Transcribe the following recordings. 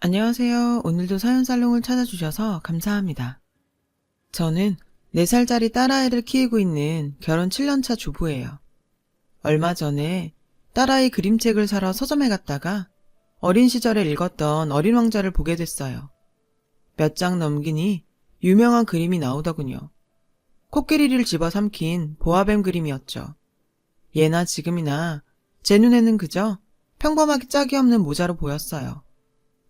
안녕하세요. 오늘도 사연살롱을 찾아주셔서 감사합니다. 저는 4살짜리 딸아이를 키우고 있는 결혼 7년차 주부예요. 얼마 전에 딸아이 그림책을 사러 서점에 갔다가 어린 시절에 읽었던 어린 왕자를 보게 됐어요. 몇 장 넘기니 유명한 그림이 나오더군요. 코끼리를 집어삼킨 보아뱀 그림이었죠. 예나 지금이나 제 눈에는 그저 평범하게 짝이 없는 모자로 보였어요.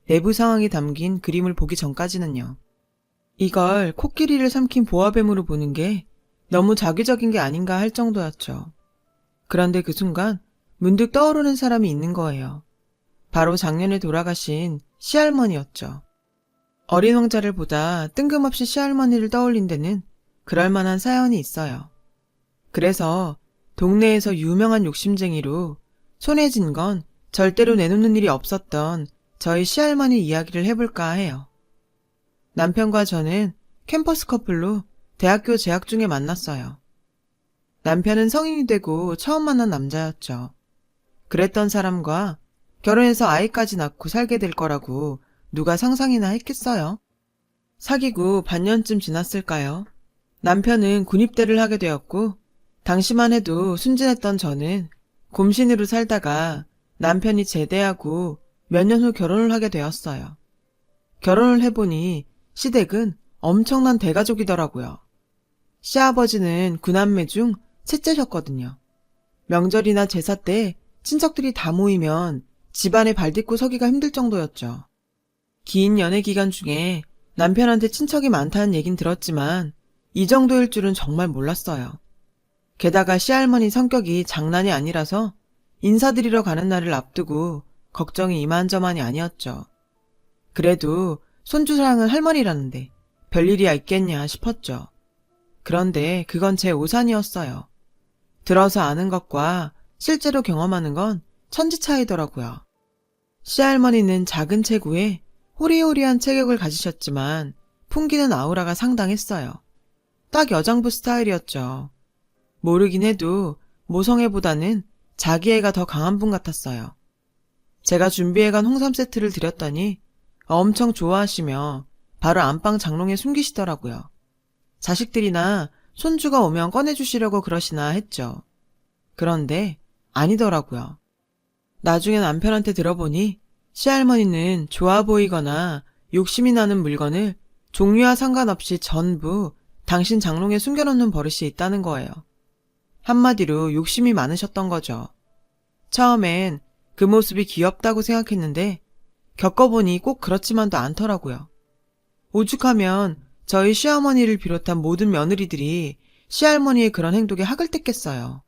내부 상황이 담긴 그림을 보기 전까지는요. 이걸 코끼리를 삼킨 보아뱀으로 보는 게 너무 자기적인 게 아닌가 할 정도였죠. 그런데 그 순간 문득 떠오르는 사람이 있는 거예요. 바로 작년에 돌아가신 시할머니였죠. 어린 왕자를 보다 뜬금없이 시할머니를 떠올린 데는 그럴 만한 사연이 있어요. 그래서 동네에서 유명한 욕심쟁이로 손에 쥔 건 절대로 내놓는 일이 없었던 저희 시할머니 이야기를 해볼까 해요. 남편과 저는 캠퍼스 커플로 대학교 재학 중에 만났어요. 남편은 성인이 되고 처음 만난 남자였죠. 그랬던 사람과 결혼해서 아이까지 낳고 살게 될 거라고 누가 상상이나 했겠어요? 사귀고 반년쯤 지났을까요? 남편은 군입대를 하게 되었고 당시만 해도 순진했던 저는 곰신으로 살다가 남편이 제대하고 몇 년 후 결혼을 하게 되었어요. 결혼을 해보니 시댁은 엄청난 대가족이더라고요. 시아버지는 9남매 중 셋째셨거든요. 명절이나 제사 때 친척들이 다 모이면 집안에 발 딛고 서기가 힘들 정도였죠. 긴 연애 기간 중에 남편한테 친척이 많다는 얘긴 들었지만 이 정도일 줄은 정말 몰랐어요. 게다가 시할머니 성격이 장난이 아니라서 인사드리러 가는 날을 앞두고 걱정이 이만저만이 아니었죠. 그래도 손주사랑은 할머니라는데 별일이야 있겠냐 싶었죠. 그런데 그건 제 오산이었어요. 들어서 아는 것과 실제로 경험하는 건 천지 차이더라고요. 시할머니는 작은 체구에 호리호리한 체격을 가지셨지만 풍기는 아우라가 상당했어요. 딱 여장부 스타일이었죠. 모르긴 해도 모성애보다는 자기애가 더 강한 분 같았어요. 제가 준비해간 홍삼 세트를 드렸더니 엄청 좋아하시며 바로 안방 장롱에 숨기시더라고요. 자식들이나 손주가 오면 꺼내주시려고 그러시나 했죠. 그런데 아니더라고요. 나중에 남편한테 들어보니 시할머니는 좋아 보이거나 욕심이 나는 물건을 종류와 상관없이 전부 당신 장롱에 숨겨놓는 버릇이 있다는 거예요. 한마디로 욕심이 많으셨던 거죠. 처음엔 그 모습이 귀엽다고 생각했는데 겪어보니 꼭 그렇지만도 않더라고요. 오죽하면 저희 시어머니를 비롯한 모든 며느리들이 시할머니의 그런 행동에 학을 뗐겠어요.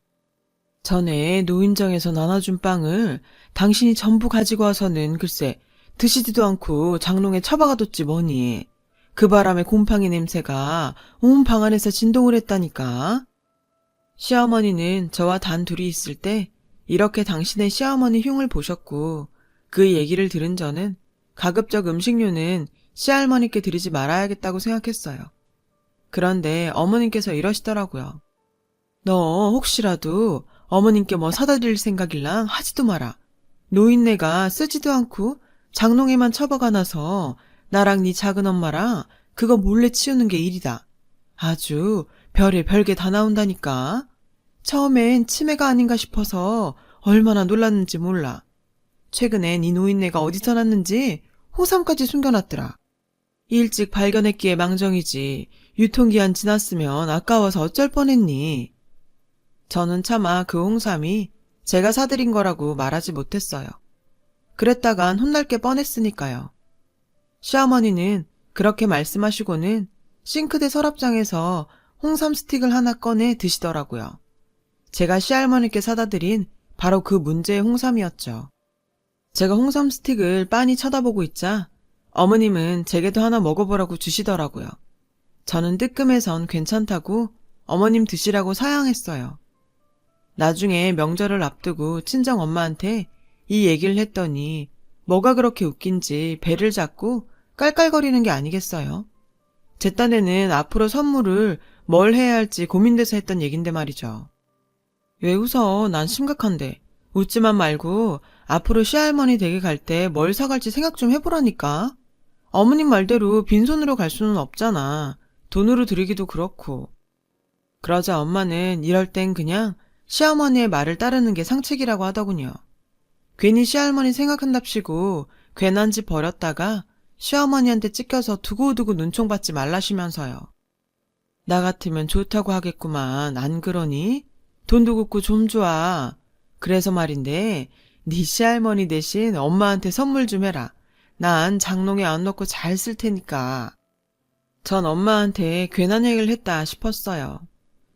전에 노인정에서 나눠준 빵을 당신이 전부 가지고 와서는 글쎄 드시지도 않고 장롱에 처박아뒀지 뭐니. 그 바람에 곰팡이 냄새가 온 방 안에서 진동을 했다니까. 시어머니는 저와 단 둘이 있을 때 이렇게 당신의 시어머니 흉을 보셨고 그 얘기를 들은 저는 가급적 음식료는 시할머니께 드리지 말아야겠다고 생각했어요. 그런데 어머님께서 이러시더라고요. 너 혹시라도 어머님께 뭐 사다 드릴 생각일랑 하지도 마라. 노인네가 쓰지도 않고 장롱에만 처박아놔서 나랑 네 작은 엄마랑 그거 몰래 치우는 게 일이다. 아주 별의 별게 다 나온다니까. 처음엔 치매가 아닌가 싶어서 얼마나 놀랐는지 몰라. 최근에 네 노인네가 어디서 났는지 홍삼까지 숨겨놨더라. 일찍 발견했기에 망정이지 유통기한 지났으면 아까워서 어쩔 뻔했니. 저는 차마 그 홍삼이 제가 사드린 거라고 말하지 못했어요. 그랬다간 혼날 게 뻔했으니까요. 시어머니는 그렇게 말씀하시고는 싱크대 서랍장에서 홍삼 스틱을 하나 꺼내 드시더라고요. 제가 시할머니께 사다 드린 바로 그 문제의 홍삼이었죠. 제가 홍삼 스틱을 빤히 쳐다보고 있자 어머님은 제게도 하나 먹어보라고 주시더라고요. 저는 뜨끔해선 괜찮다고 어머님 드시라고 사양했어요. 나중에 명절을 앞두고 친정 엄마한테 이 얘기를 했더니 뭐가 그렇게 웃긴지 배를 잡고 깔깔거리는 게 아니겠어요? 제 딴에는 앞으로 선물을 뭘 해야 할지 고민돼서 했던 얘긴데 말이죠. 왜 웃어? 난 심각한데. 웃지만 말고 앞으로 시할머니 댁에 갈 때 뭘 사갈지 생각 좀 해보라니까. 어머님 말대로 빈손으로 갈 수는 없잖아. 돈으로 드리기도 그렇고. 그러자 엄마는 이럴 땐 그냥 시어머니의 말을 따르는 게 상책이라고 하더군요. 괜히 시할머니 생각한답시고 괜한 집 버렸다가 시어머니한테 찢겨서 두고두고 눈총받지 말라시면서요. 나 같으면 좋다고 하겠구만. 안 그러니? 돈도 굽고 좀 좋아. 그래서 말인데 네 시할머니 대신 엄마한테 선물 좀 해라. 난 장롱에 안 넣고 잘 쓸 테니까. 전 엄마한테 괜한 얘기를 했다 싶었어요.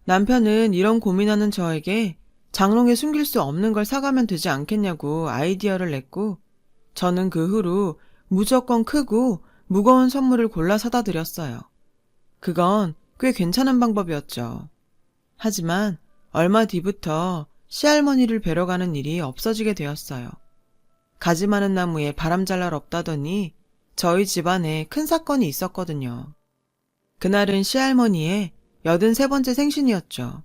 남편은 이런 고민하는 저에게 장롱에 숨길 수 없는 걸 사가면 되지 않겠냐고 아이디어를 냈고, 저는 그 후로 무조건 크고 무거운 선물을 골라 사다 드렸어요. 그건 꽤 괜찮은 방법이었죠. 하지만 얼마 뒤부터 시할머니를 뵈러 가는 일이 없어지게 되었어요. 가지 많은 나무에 바람 잘 날 없다더니 저희 집안에 큰 사건이 있었거든요. 그날은 시할머니의 83번째 생신이었죠.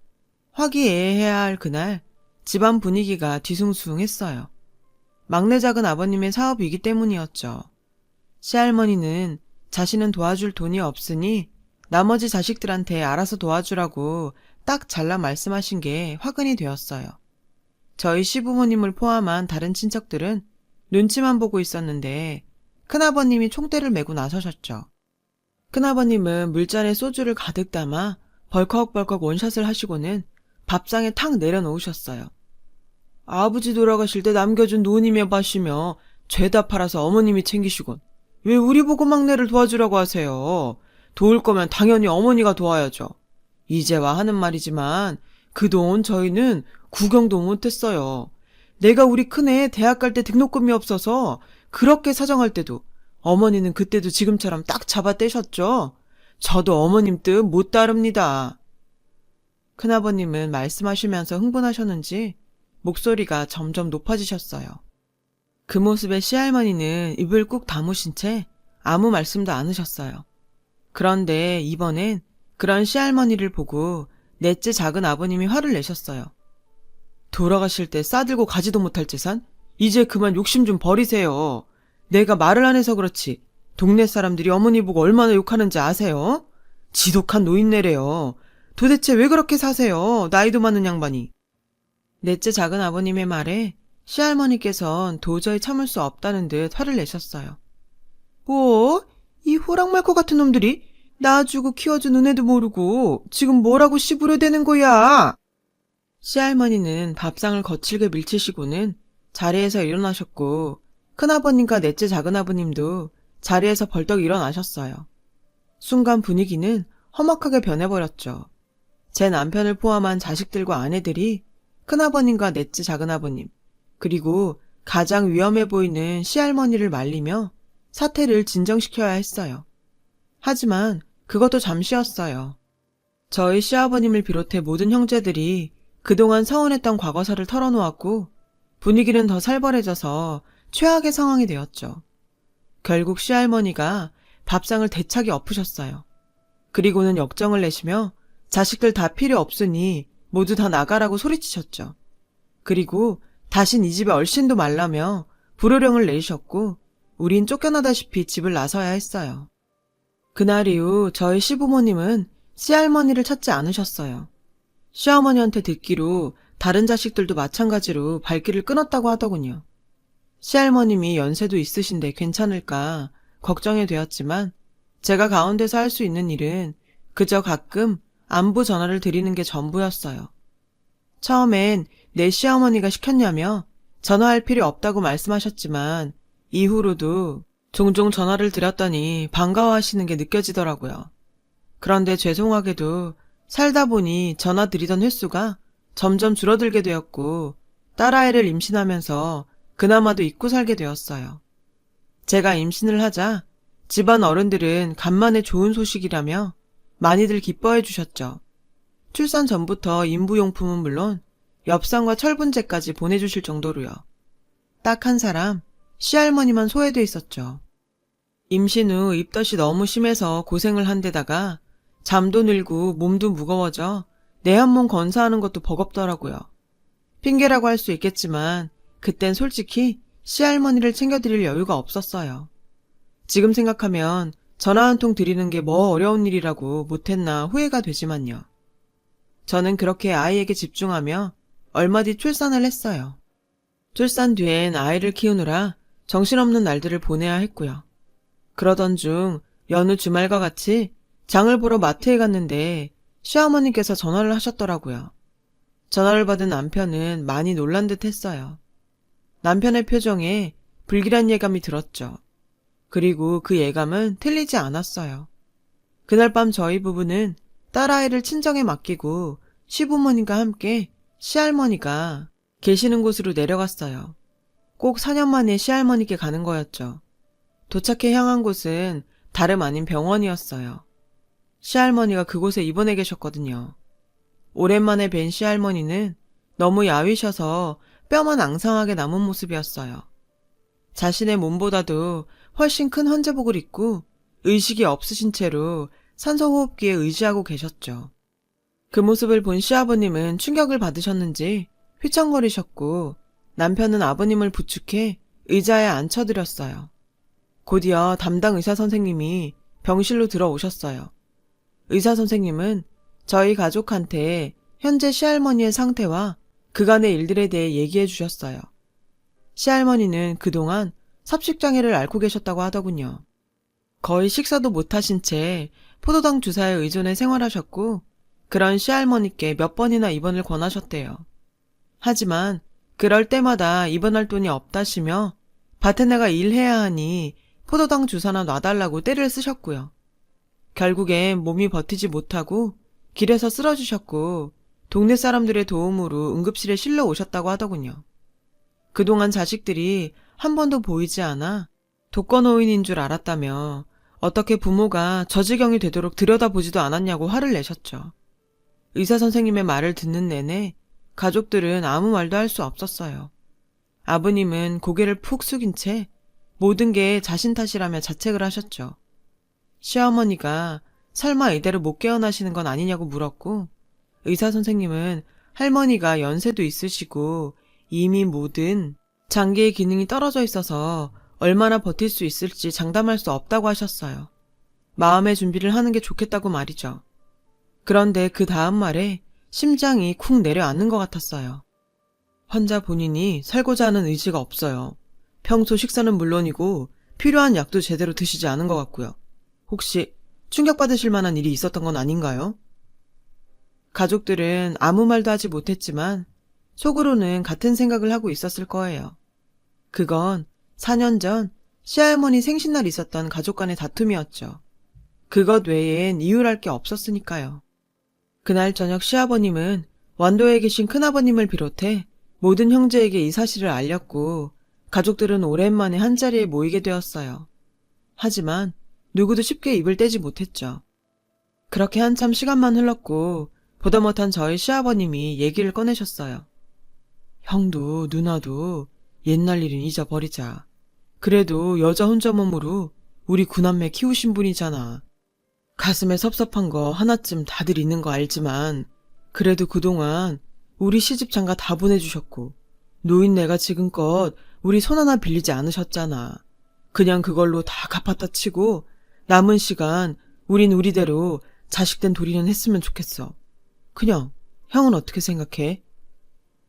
화기애애해야 할 그날 집안 분위기가 뒤숭숭했어요. 막내 작은 아버님의 사업이기 때문이었죠. 시할머니는 자신은 도와줄 돈이 없으니 나머지 자식들한테 알아서 도와주라고 딱 잘라 말씀하신 게 화근이 되었어요. 저희 시부모님을 포함한 다른 친척들은 눈치만 보고 있었는데 큰아버님이 총대를 메고 나서셨죠. 큰아버님은 물잔에 소주를 가득 담아 벌컥벌컥 원샷을 하시고는 밥상에 탁 내려놓으셨어요. 아버지 돌아가실 때 남겨준 노님의 밭이며 죄다 팔아서 어머님이 챙기시곤 왜 우리 보고 막내를 도와주라고 하세요? 도울 거면 당연히 어머니가 도와야죠. 이제와 하는 말이지만 그동안 저희는 구경도 못했어요. 내가 우리 큰애 대학 갈 때 등록금이 없어서 그렇게 사정할 때도 어머니는 그때도 지금처럼 딱 잡아 떼셨죠? 저도 어머님 뜻 못 따릅니다. 큰아버님은 말씀하시면서 흥분하셨는지 목소리가 점점 높아지셨어요. 그 모습에 시할머니는 입을 꾹 다무신 채 아무 말씀도 안 하셨어요. 그런데 이번엔 그런 시할머니를 보고 넷째 작은 아버님이 화를 내셨어요. 돌아가실 때 싸들고 가지도 못할 재산? 이제 그만 욕심 좀 버리세요. 내가 말을 안 해서 그렇지 동네 사람들이 어머니 보고 얼마나 욕하는지 아세요? 지독한 노인네래요. 도대체 왜 그렇게 사세요? 나이도 많은 양반이. 넷째 작은 아버님의 말에 시할머니께선 도저히 참을 수 없다는 듯 화를 내셨어요. 뭐? 이 호랑말코 같은 놈들이 낳아주고 키워준 은혜도 모르고 지금 뭐라고 씨부려대는 거야? 시할머니는 밥상을 거칠게 밀치시고는 자리에서 일어나셨고 큰아버님과 넷째 작은아버님도 자리에서 벌떡 일어나셨어요. 순간 분위기는 험악하게 변해버렸죠. 제 남편을 포함한 자식들과 아내들이 큰아버님과 넷째 작은아버님, 그리고 가장 위험해 보이는 시할머니를 말리며 사태를 진정시켜야 했어요. 하지만 그것도 잠시였어요. 저희 시아버님을 비롯해 모든 형제들이 그동안 서운했던 과거사를 털어놓았고 분위기는 더 살벌해져서 최악의 상황이 되었죠. 결국 시할머니가 밥상을 대차게 엎으셨어요. 그리고는 역정을 내시며 자식들 다 필요 없으니 모두 다 나가라고 소리치셨죠. 그리고 다신 이 집에 얼씬도 말라며 불호령을 내리셨고 우린 쫓겨나다시피 집을 나서야 했어요. 그날 이후 저희 시부모님은 시할머니를 찾지 않으셨어요. 시어머니한테 듣기로 다른 자식들도 마찬가지로 발길을 끊었다고 하더군요. 시할머님이 연세도 있으신데 괜찮을까 걱정이 되었지만 제가 가운데서 할 수 있는 일은 그저 가끔 안부 전화를 드리는 게 전부였어요. 처음엔 내 시어머니가 시켰냐며 전화할 필요 없다고 말씀하셨지만 이후로도 종종 전화를 드렸더니 반가워하시는 게 느껴지더라고요. 그런데 죄송하게도 살다 보니 전화 드리던 횟수가 점점 줄어들게 되었고 딸아이를 임신하면서 그나마도 잊고 살게 되었어요. 제가 임신을 하자 집안 어른들은 간만에 좋은 소식이라며 많이들 기뻐해 주셨죠. 출산 전부터 인부용품은 물론 엽산과 철분제까지 보내주실 정도로요. 딱 한 사람, 시할머니만 소외돼 있었죠. 임신 후 입덧이 너무 심해서 고생을 한 데다가 잠도 늘고 몸도 무거워져 내 한 몸 건사하는 것도 버겁더라고요. 핑계라고 할 수 있겠지만 그땐 솔직히 시할머니를 챙겨드릴 여유가 없었어요. 지금 생각하면 전화 한 통 드리는 게 뭐 어려운 일이라고 못했나 후회가 되지만요. 저는 그렇게 아이에게 집중하며 얼마 뒤 출산을 했어요. 출산 뒤엔 아이를 키우느라 정신없는 날들을 보내야 했고요. 그러던 중 여느 주말과 같이 장을 보러 마트에 갔는데 시어머니께서 전화를 하셨더라고요. 전화를 받은 남편은 많이 놀란 듯 했어요. 남편의 표정에 불길한 예감이 들었죠. 그리고 그 예감은 틀리지 않았어요. 그날 밤 저희 부부는 딸아이를 친정에 맡기고 시부모님과 함께 시할머니가 계시는 곳으로 내려갔어요. 꼭 4년 만에 시할머니께 가는 거였죠. 도착해 향한 곳은 다름 아닌 병원이었어요. 시할머니가 그곳에 입원해 계셨거든요. 오랜만에 뵌 시할머니는 너무 야위셔서 뼈만 앙상하게 남은 모습이었어요. 자신의 몸보다도 훨씬 큰 환자복을 입고 의식이 없으신 채로 산소호흡기에 의지하고 계셨죠. 그 모습을 본 시아버님은 충격을 받으셨는지 휘청거리셨고 남편은 아버님을 부축해 의자에 앉혀드렸어요. 곧이어 담당 의사 선생님이 병실로 들어오셨어요. 의사 선생님은 저희 가족한테 현재 시할머니의 상태와 그간의 일들에 대해 얘기해 주셨어요. 시할머니는 그동안 섭식장애를 앓고 계셨다고 하더군요. 거의 식사도 못하신 채 포도당 주사에 의존해 생활하셨고 그런 시할머니께 몇 번이나 입원을 권하셨대요. 하지만 그럴 때마다 입원할 돈이 없다시며 밭에 나가 일해야 하니 포도당 주사나 놔달라고 떼를 쓰셨고요. 결국엔 몸이 버티지 못하고 길에서 쓰러지셨고 동네 사람들의 도움으로 응급실에 실려 오셨다고 하더군요. 그동안 자식들이 한 번도 보이지 않아 독거노인인 줄 알았다며 어떻게 부모가 저 지경이 되도록 들여다보지도 않았냐고 화를 내셨죠. 의사 선생님의 말을 듣는 내내 가족들은 아무 말도 할 수 없었어요. 아버님은 고개를 푹 숙인 채 모든 게 자신 탓이라며 자책을 하셨죠. 시어머니가 설마 이대로 못 깨어나시는 건 아니냐고 물었고 의사 선생님은 할머니가 연세도 있으시고 이미 모든 장기의 기능이 떨어져 있어서 얼마나 버틸 수 있을지 장담할 수 없다고 하셨어요. 마음의 준비를 하는 게 좋겠다고 말이죠. 그런데 그 다음 말에 심장이 쿵 내려앉는 것 같았어요. 환자 본인이 살고자 하는 의지가 없어요. 평소 식사는 물론이고 필요한 약도 제대로 드시지 않은 것 같고요. 혹시 충격받으실 만한 일이 있었던 건 아닌가요? 가족들은 아무 말도 하지 못했지만 속으로는 같은 생각을 하고 있었을 거예요. 그건 4년 전 시할머니 생신날 있었던 가족 간의 다툼이었죠. 그것 외엔 이유랄 게 없었으니까요. 그날 저녁 시아버님은 완도에 계신 큰아버님을 비롯해 모든 형제에게 이 사실을 알렸고 가족들은 오랜만에 한자리에 모이게 되었어요. 하지만 누구도 쉽게 입을 떼지 못했죠. 그렇게 한참 시간만 흘렀고 보다 못한 저희 시아버님이 얘기를 꺼내셨어요. 형도 누나도 옛날 일은 잊어버리자. 그래도 여자 혼자 몸으로 우리 구남매 키우신 분이잖아. 가슴에 섭섭한 거 하나쯤 다들 있는 거 알지만 그래도 그동안 우리 시집 장가 다 보내주셨고 노인네가 지금껏 우리 손 하나 빌리지 않으셨잖아. 그냥 그걸로 다 갚았다 치고 남은 시간 우린 우리대로 자식된 도리는 했으면 좋겠어. 그냥 형은 어떻게 생각해?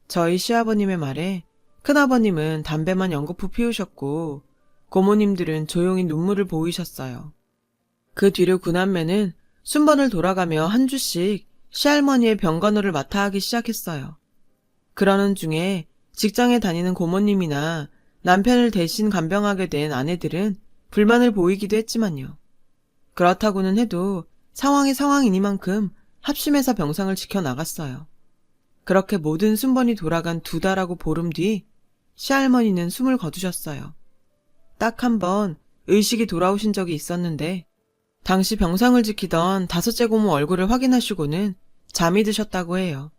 저희 시아버님의 말에 큰아버님은 담배만 연거푸 피우셨고 고모님들은 조용히 눈물을 보이셨어요. 그 뒤로 구남매는 순번을 돌아가며 한 주씩 시할머니의 병간호를 맡아 하기 시작했어요. 그러는 중에 직장에 다니는 고모님이나 남편을 대신 간병하게 된 아내들은 불만을 보이기도 했지만요. 그렇다고는 해도 상황이 상황이니만큼 합심해서 병상을 지켜나갔어요. 그렇게 모든 순번이 돌아간 2달하고 보름 뒤 시할머니는 숨을 거두셨어요. 딱 한 번 의식이 돌아오신 적이 있었는데 당시 병상을 지키던 5째 고모 얼굴을 확인하시고는 잠이 드셨다고 해요.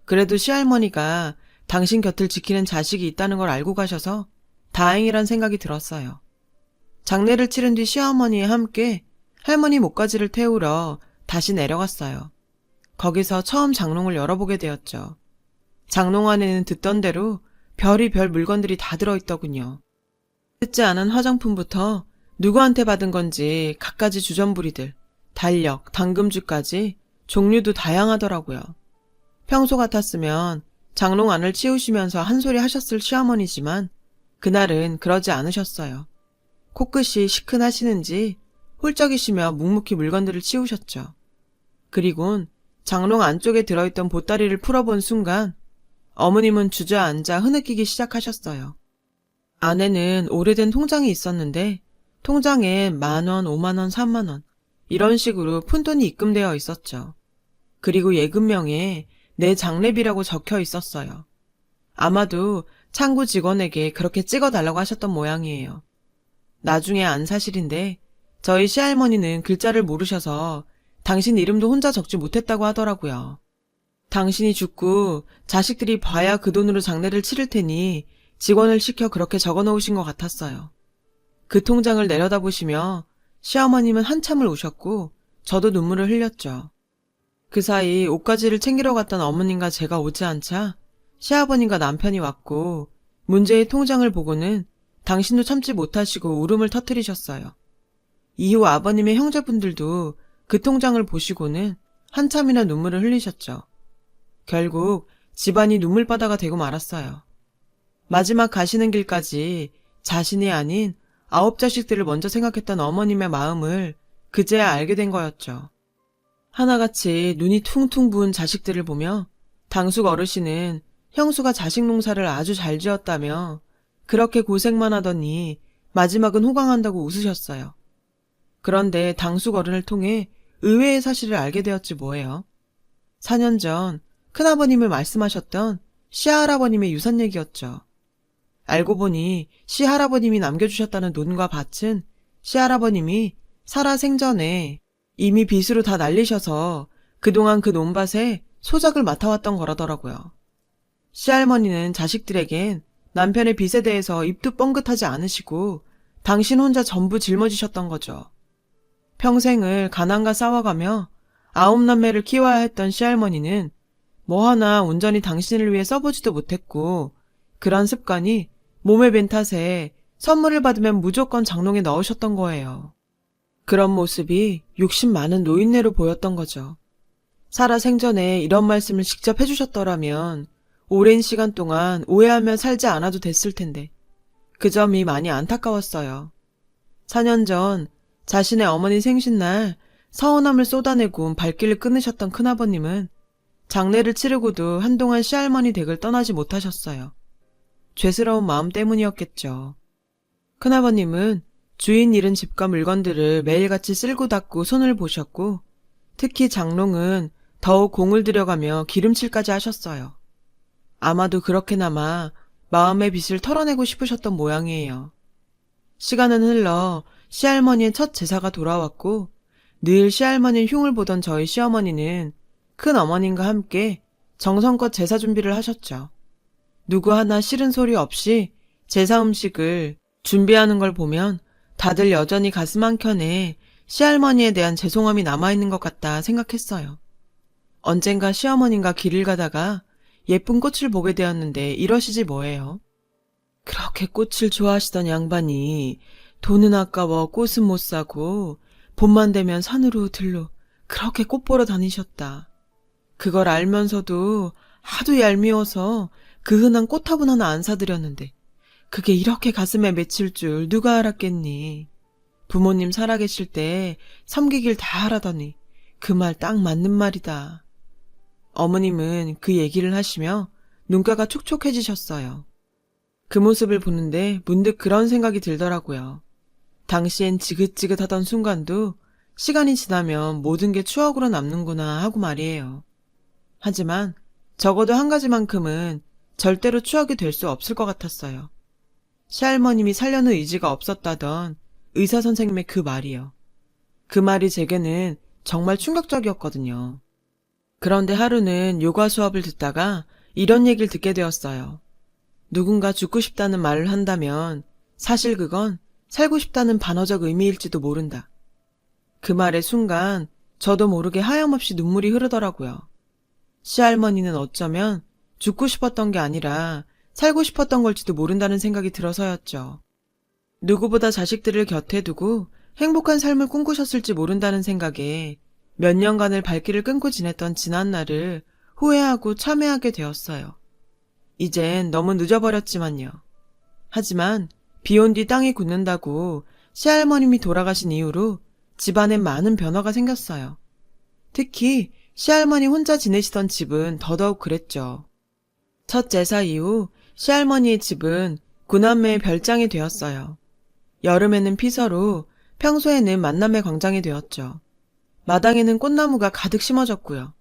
그래도 시할머니가 당신 곁을 지키는 자식이 있다는 걸 알고 가셔서 다행이란 생각이 들었어요. 장례를 치른 뒤 시어머니와 함께 할머니 목까지를 태우러 다시 내려갔어요. 거기서 처음 장롱을 열어보게 되었죠. 장롱 안에는 듣던 대로 별의별 물건들이 다 들어있더군요. 뜯지 않은 화장품부터 누구한테 받은 건지 갖가지 주전부리들, 달력, 당금주까지 종류도 다양하더라고요. 평소 같았으면 장롱 안을 치우시면서 한 소리 하셨을 시어머니지만 그날은 그러지 않으셨어요. 코끝이 시큰하시는지 훌쩍이시며 묵묵히 물건들을 치우셨죠. 그리곤 장롱 안쪽에 들어있던 보따리를 풀어본 순간 어머님은 주저앉아 흐느끼기 시작하셨어요. 안에는 오래된 통장이 있었는데 통장에 10,000원, 50,000원, 30,000원 이런 식으로 푼돈이 입금되어 있었죠. 그리고 예금명에 내 장례비라고 적혀 있었어요. 아마도 창구 직원에게 그렇게 찍어달라고 하셨던 모양이에요. 나중에 안 사실인데 저희 시할머니는 글자를 모르셔서 당신 이름도 혼자 적지 못했다고 하더라고요. 당신이 죽고 자식들이 봐야 그 돈으로 장례를 치를 테니 직원을 시켜 그렇게 적어놓으신 것 같았어요. 그 통장을 내려다보시며 시어머님은 한참을 우셨고 저도 눈물을 흘렸죠. 그 사이 옷가지를 챙기러 갔던 어머님과 제가 오지 않자 시아버님과 남편이 왔고 문제의 통장을 보고는 당신도 참지 못하시고 울음을 터뜨리셨어요. 이후 아버님의 형제분들도 그 통장을 보시고는 한참이나 눈물을 흘리셨죠. 결국 집안이 눈물바다가 되고 말았어요. 마지막 가시는 길까지 자신이 아닌 9자식들을 먼저 생각했던 어머님의 마음을 그제야 알게 된 거였죠. 하나같이 눈이 퉁퉁 부은 자식들을 보며 당숙 어르신은 형수가 자식 농사를 아주 잘 지었다며 그렇게 고생만 하더니 마지막은 호강한다고 웃으셨어요. 그런데 당숙 어른을 통해 의외의 사실을 알게 되었지 뭐예요. 4년 전 큰아버님을 말씀하셨던 시할아버님의 유산 얘기였죠. 알고 보니 시할아버님이 남겨주셨다는 논과 밭은 시할아버님이 살아 생전에 이미 빚으로 다 날리셔서 그동안 그 논밭에 소작을 맡아왔던 거라더라고요. 시할머니는 자식들에겐 남편의 빚에 대해서 입도 뻥긋하지 않으시고 당신 혼자 전부 짊어지셨던 거죠. 평생을 가난과 싸워가며 9남매를 키워야 했던 시할머니는 뭐 하나 온전히 당신을 위해 써보지도 못했고 그런 습관이 몸에 밴 탓에 선물을 받으면 무조건 장롱에 넣으셨던 거예요. 그런 모습이 욕심 많은 노인네로 보였던 거죠. 살아 생전에 이런 말씀을 직접 해주셨더라면 오랜 시간 동안 오해하며 살지 않아도 됐을 텐데 그 점이 많이 안타까웠어요. 4년 전 자신의 어머니 생신날 서운함을 쏟아내고 발길을 끊으셨던 큰아버님은 장례를 치르고도 한동안 시할머니 댁을 떠나지 못하셨어요. 죄스러운 마음 때문이었겠죠. 큰아버님은 주인 잃은 집과 물건들을 매일같이 쓸고 닦고 손을 보셨고 특히 장롱은 더욱 공을 들여가며 기름칠까지 하셨어요. 아마도 그렇게나마 마음의 빚을 털어내고 싶으셨던 모양이에요. 시간은 흘러 시할머니의 첫 제사가 돌아왔고 늘 시할머니의 흉을 보던 저희 시어머니는 큰어머님과 함께 정성껏 제사 준비를 하셨죠. 누구 하나 싫은 소리 없이 제사 음식을 준비하는 걸 보면 다들 여전히 가슴 한켠에 시할머니에 대한 죄송함이 남아있는 것 같다 생각했어요. 언젠가 시어머님과 길을 가다가 예쁜 꽃을 보게 되었는데 이러시지 뭐예요. 그렇게 꽃을 좋아하시던 양반이 돈은 아까워 꽃은 못 사고 봄만 되면 산으로 들로 그렇게 꽃 보러 다니셨다. 그걸 알면서도 하도 얄미워서 그 흔한 꽃화분 하나 안 사드렸는데 그게 이렇게 가슴에 맺힐 줄 누가 알았겠니. 부모님 살아계실 때 섬기길 다 하라더니 그 말 딱 맞는 말이다. 어머님은 그 얘기를 하시며 눈가가 촉촉해지셨어요. 그 모습을 보는데 문득 그런 생각이 들더라고요. 당시엔 지긋지긋하던 순간도 시간이 지나면 모든 게 추억으로 남는구나 하고 말이에요. 하지만 적어도 한 가지만큼은 절대로 추억이 될 수 없을 것 같았어요. 시할머님이 살려는 의지가 없었다던 의사 선생님의 그 말이요. 그 말이 제게는 정말 충격적이었거든요. 그런데 하루는 요가 수업을 듣다가 이런 얘기를 듣게 되었어요. 누군가 죽고 싶다는 말을 한다면 사실 그건 살고 싶다는 반어적 의미일지도 모른다. 그 말의 순간 저도 모르게 하염없이 눈물이 흐르더라고요. 시할머니는 어쩌면 죽고 싶었던 게 아니라 살고 싶었던 걸지도 모른다는 생각이 들어서였죠. 누구보다 자식들을 곁에 두고 행복한 삶을 꿈꾸셨을지 모른다는 생각에 몇 년간을 발길을 끊고 지냈던 지난날을 후회하고 참회하게 되었어요. 이젠 너무 늦어버렸지만요. 하지만 비온 뒤 땅이 굳는다고 시할머님이 돌아가신 이후로 집안엔 많은 변화가 생겼어요. 특히 시할머니 혼자 지내시던 집은 더더욱 그랬죠. 첫 제사 이후 시할머니의 집은 구남매의 별장이 되었어요. 여름에는 피서로, 평소에는 만남의 광장이 되었죠. 마당에는 꽃나무가 가득 심어졌고요.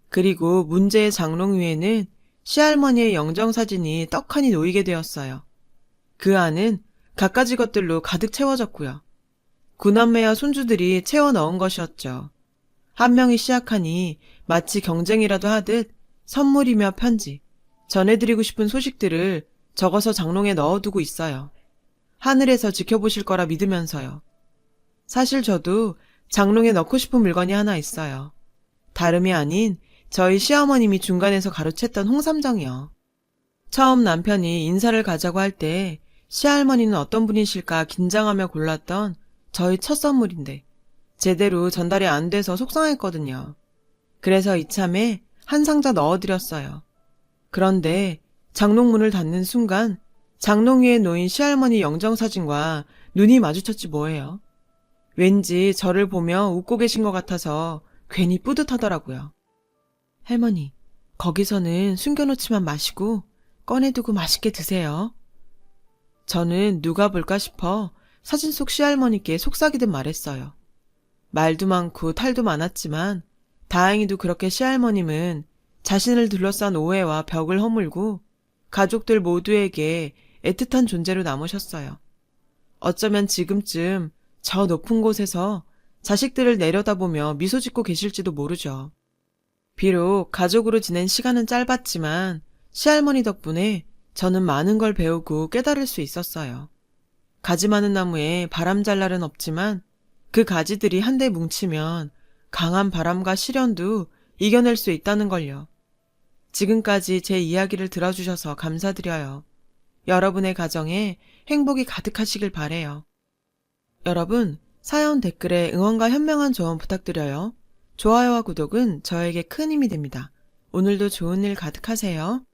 그리고 문제의 장롱 위에는 시할머니의 영정사진이 떡하니 놓이게 되었어요. 그 안은 갖가지 것들로 가득 채워졌고요. 구남매와 손주들이 채워 넣은 것이었죠. 한 명이 시작하니 마치 경쟁이라도 하듯 선물이며 편지, 전해드리고 싶은 소식들을 적어서 장롱에 넣어두고 있어요. 하늘에서 지켜보실 거라 믿으면서요. 사실 저도 장롱에 넣고 싶은 물건이 하나 있어요. 다름이 아닌 저희 시어머님이 중간에서 가로챘던 홍삼정이요. 처음 남편이 인사를 가자고 할 때 시할머니는 어떤 분이실까 긴장하며 골랐던 저희 첫 선물인데 제대로 전달이 안 돼서 속상했거든요. 그래서 이참에 한 상자 넣어드렸어요. 그런데 장롱문을 닫는 순간 장롱 위에 놓인 시할머니 영정사진과 눈이 마주쳤지 뭐예요. 왠지 저를 보며 웃고 계신 것 같아서 괜히 뿌듯하더라고요. 할머니, 거기서는 숨겨놓지만 마시고 꺼내두고 맛있게 드세요. 저는 누가 볼까 싶어 사진 속 시할머니께 속삭이듯 말했어요. 말도 많고 탈도 많았지만 다행히도 그렇게 시할머님은 자신을 둘러싼 오해와 벽을 허물고 가족들 모두에게 애틋한 존재로 남으셨어요. 어쩌면 지금쯤 저 높은 곳에서 자식들을 내려다보며 미소 짓고 계실지도 모르죠. 비록 가족으로 지낸 시간은 짧았지만 시할머니 덕분에 저는 많은 걸 배우고 깨달을 수 있었어요. 가지 많은 나무에 바람 잘 날은 없지만 그 가지들이 한데 뭉치면 강한 바람과 시련도 이겨낼 수 있다는 걸요. 지금까지 제 이야기를 들어주셔서 감사드려요. 여러분의 가정에 행복이 가득하시길 바래요. 여러분, 사연 댓글에 응원과 현명한 조언 부탁드려요. 좋아요와 구독은 저에게 큰 힘이 됩니다. 오늘도 좋은 일 가득하세요.